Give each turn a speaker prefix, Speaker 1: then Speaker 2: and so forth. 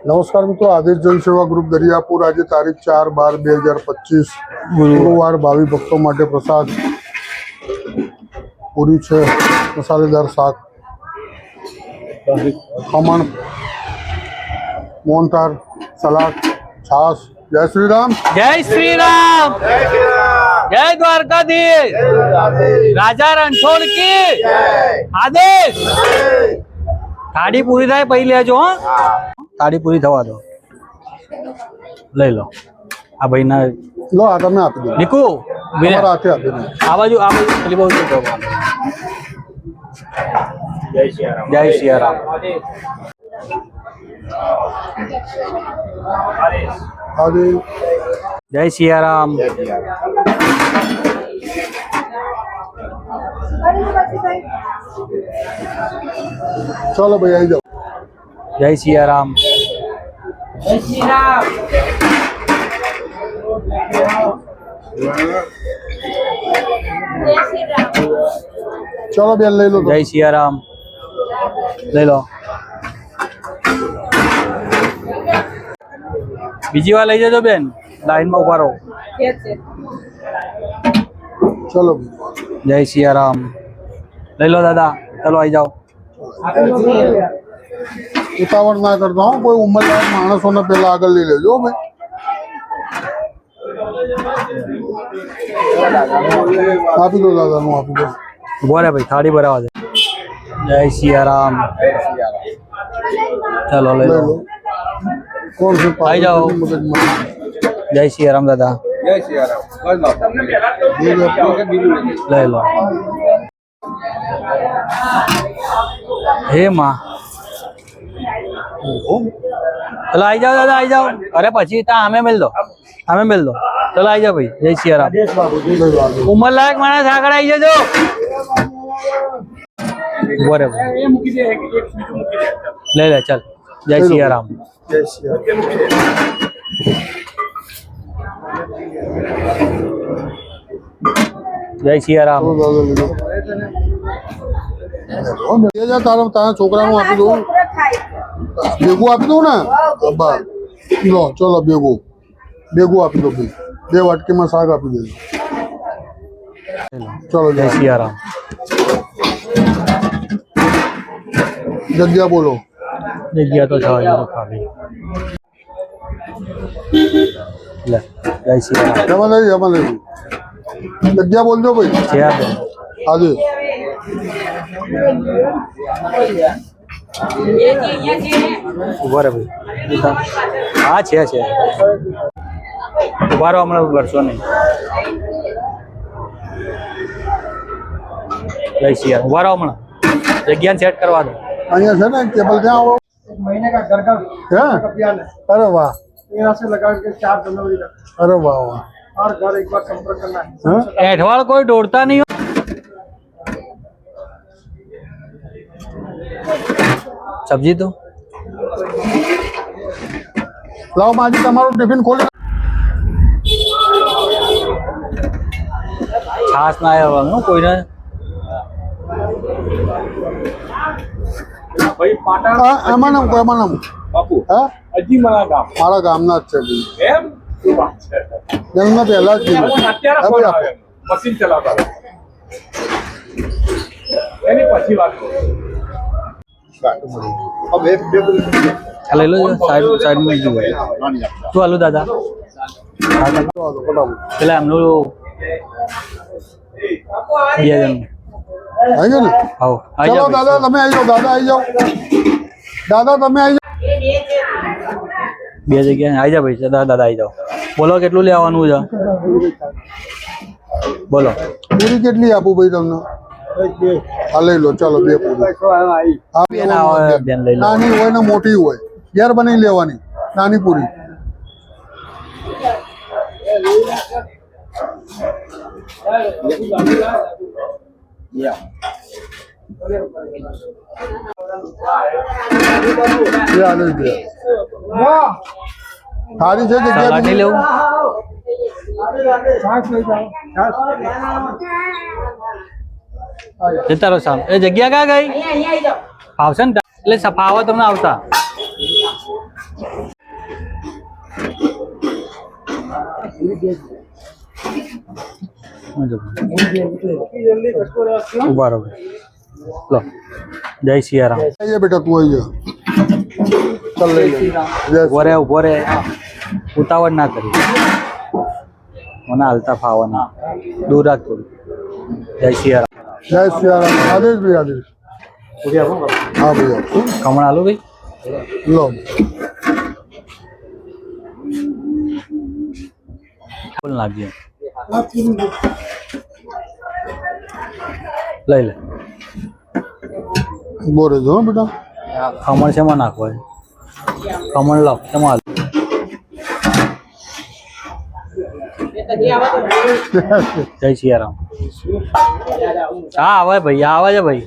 Speaker 1: नमस्कार मित्रों, आदेश जनसेवा ग्रुप दरियापुर आज तारीख 4/12/2025 गुरुवार भावी भक्तों माटे प्रसाद पूरी है, मसालेदार शाक, खमण, मोहनथाल, सलाद, छाछ। जय श्री राम,
Speaker 2: जय श्री राम, जय द्वारकाधीश, राजा रणछोड़ की आदेश। थाड़ी पूरी थाय पहले आजो। थाड़ी पूरी थवा दो, लई लो। आ भाई ना
Speaker 1: लो आता मैं आपी दो
Speaker 2: निकू
Speaker 1: हमारा आते आते नहीं।
Speaker 2: आ बाजू चली बहुत जय श्री राम, जय श्री राम।
Speaker 1: आगे
Speaker 2: जय श्री राम।
Speaker 1: चलो भैया आई जाओ।
Speaker 2: जय श्री राम, जय श्री राम।
Speaker 1: चलो भैया ले लो।
Speaker 2: जय श्री राम, ले लो। बीजी वाला लई जाओ बेन, लाइन में उभा रहो।
Speaker 1: चलो
Speaker 2: जय श्री राम, ले लो दादा, चलो आई जाओ।
Speaker 1: उतावળ ना करता हूँ, कोई उम्रलायक माणसों ने पहला आगे ले लेजो भाई। आप ही दो दादा नु, आप ही दो।
Speaker 2: बोले भाई थाड़ी भरावा दे। जय श्री राम, चलो ले लो।
Speaker 1: कौन से
Speaker 2: आई जाओ। जय श्री राम दादा,
Speaker 3: जय श्री राम।
Speaker 2: ले लो। हे माँ, चलो आई जाओ दादा, आई जाओ। अरे पची हमें मिल दो, हमें मिल दो। चलो आई जाओ भाई। जय श्री राम। उम्र लायक मानस आगे आई जाओ। बोरे ले ले चल। जय श्री राम,
Speaker 1: जय श्री राम।
Speaker 2: जय श्री राम।
Speaker 1: ये जा तारा तारा छोकरा नु आपी दो, बेगू आपी दो ना अब्बा। लो चलो बेगू बेगू आपी दो भाई, 2 वाटकी में शाक आपी दे। चलो
Speaker 2: जय श्री राम।
Speaker 1: जग्या बोलो।
Speaker 2: जग्या तो खा ली। ले जय श्री राम।
Speaker 1: जमा जग्या बोल दो भाई।
Speaker 2: चेयर दे।
Speaker 1: आगे
Speaker 2: उभा रे भाई। हाँ છે ઉભા રહો, હમણાં કરશો નહીં। જય શ્રી રામ, ઉભા રહો, હમણાં જગ્યાને સેટ કરવા દો।
Speaker 1: અહીંયા છે ને केबल क्या हो
Speaker 3: महीने का घर का
Speaker 1: है?
Speaker 3: अभियान है,
Speaker 1: अरे वाह,
Speaker 3: 13 से लगा के 4 जनवरी तक
Speaker 1: अरे वाह वाह।
Speaker 3: हर घर एक बार संपर्क करना है।
Speaker 1: हाँ?
Speaker 2: એઠવાડ કોઈ દોડતા નહીં हो। सब्जी तो
Speaker 1: लाओ माजी તમારું ટિફિન ખોલી।
Speaker 2: છાસ ના આવ્યા કોઈ ને।
Speaker 3: भाई पाटा
Speaker 1: એમાં નામ
Speaker 3: बापू
Speaker 1: હા
Speaker 3: अजी मला गाम
Speaker 1: મારા ગામના જ છે ભાઈ।
Speaker 3: એમ શું વાત છે?
Speaker 1: જન્મ પહેલા જ કીધું।
Speaker 3: અત્યારે
Speaker 1: હા
Speaker 3: ફોન
Speaker 1: ભાઈ,
Speaker 3: આવે મશીન ચલાવતા હતા. એની પછી વાત કરું. હવે બે
Speaker 2: ले लो साइड साइड में जो है तो आलू दादा પેલા એમનું 2 જણ
Speaker 1: આવી ગયો ને।
Speaker 2: આવો આવી
Speaker 1: ચલો
Speaker 2: જાઓ
Speaker 1: દાદા તમે આવી જાઓ, દાદા આવી જાઓ, દાદા તમે આવી જાઓ।
Speaker 2: 2 જગ્યાએ આવી જાઓ ભાઈ। દાદા દાદા આવી જાઓ। બોલો કેટલું લેવાનું છે? બોલો
Speaker 1: પૂરી કેટલી આપું ભાઈ તમને? આ લઈ લો, ચાલો 2 પૂરી। આ બે
Speaker 2: બેન આવો, બેન લઈ લો।
Speaker 1: નાની હોય ને મોટી હોય, ઘેર બની લેવાની નાની પૂરી। थारी છે
Speaker 2: સલાડ
Speaker 1: જગ્યા
Speaker 2: નહીં લેવું? જતા રહો સાહેબ। એ જગ્યા ક્યાં ગઈ? આવશે ને એટલે સફાવા તમને આવતા। ઉભા રહો ભાઈ. લો જય સિયારામ.
Speaker 1: ये बेटा तू आई जा चल ले जय
Speaker 2: ઉભો રે ઉતાવળ ના કરી મને હાલતા ફાવો ના દૂર રાખ થોડું. જય સિયારામ.
Speaker 1: जय श्री राम आदेश भी आदेश हाँ भैया
Speaker 2: ખમણ આલુ ભાઈ.
Speaker 1: लो
Speaker 2: ફૂલ નાખજે. લઈ લે.
Speaker 1: बोरे दो बेटा
Speaker 2: ખમણ શેમાં નાખવા છે? ખમણ લાવ શેમાં હાલ. જય સિયારામ. હા આવે ભાઈ આવે છે ભાઈ.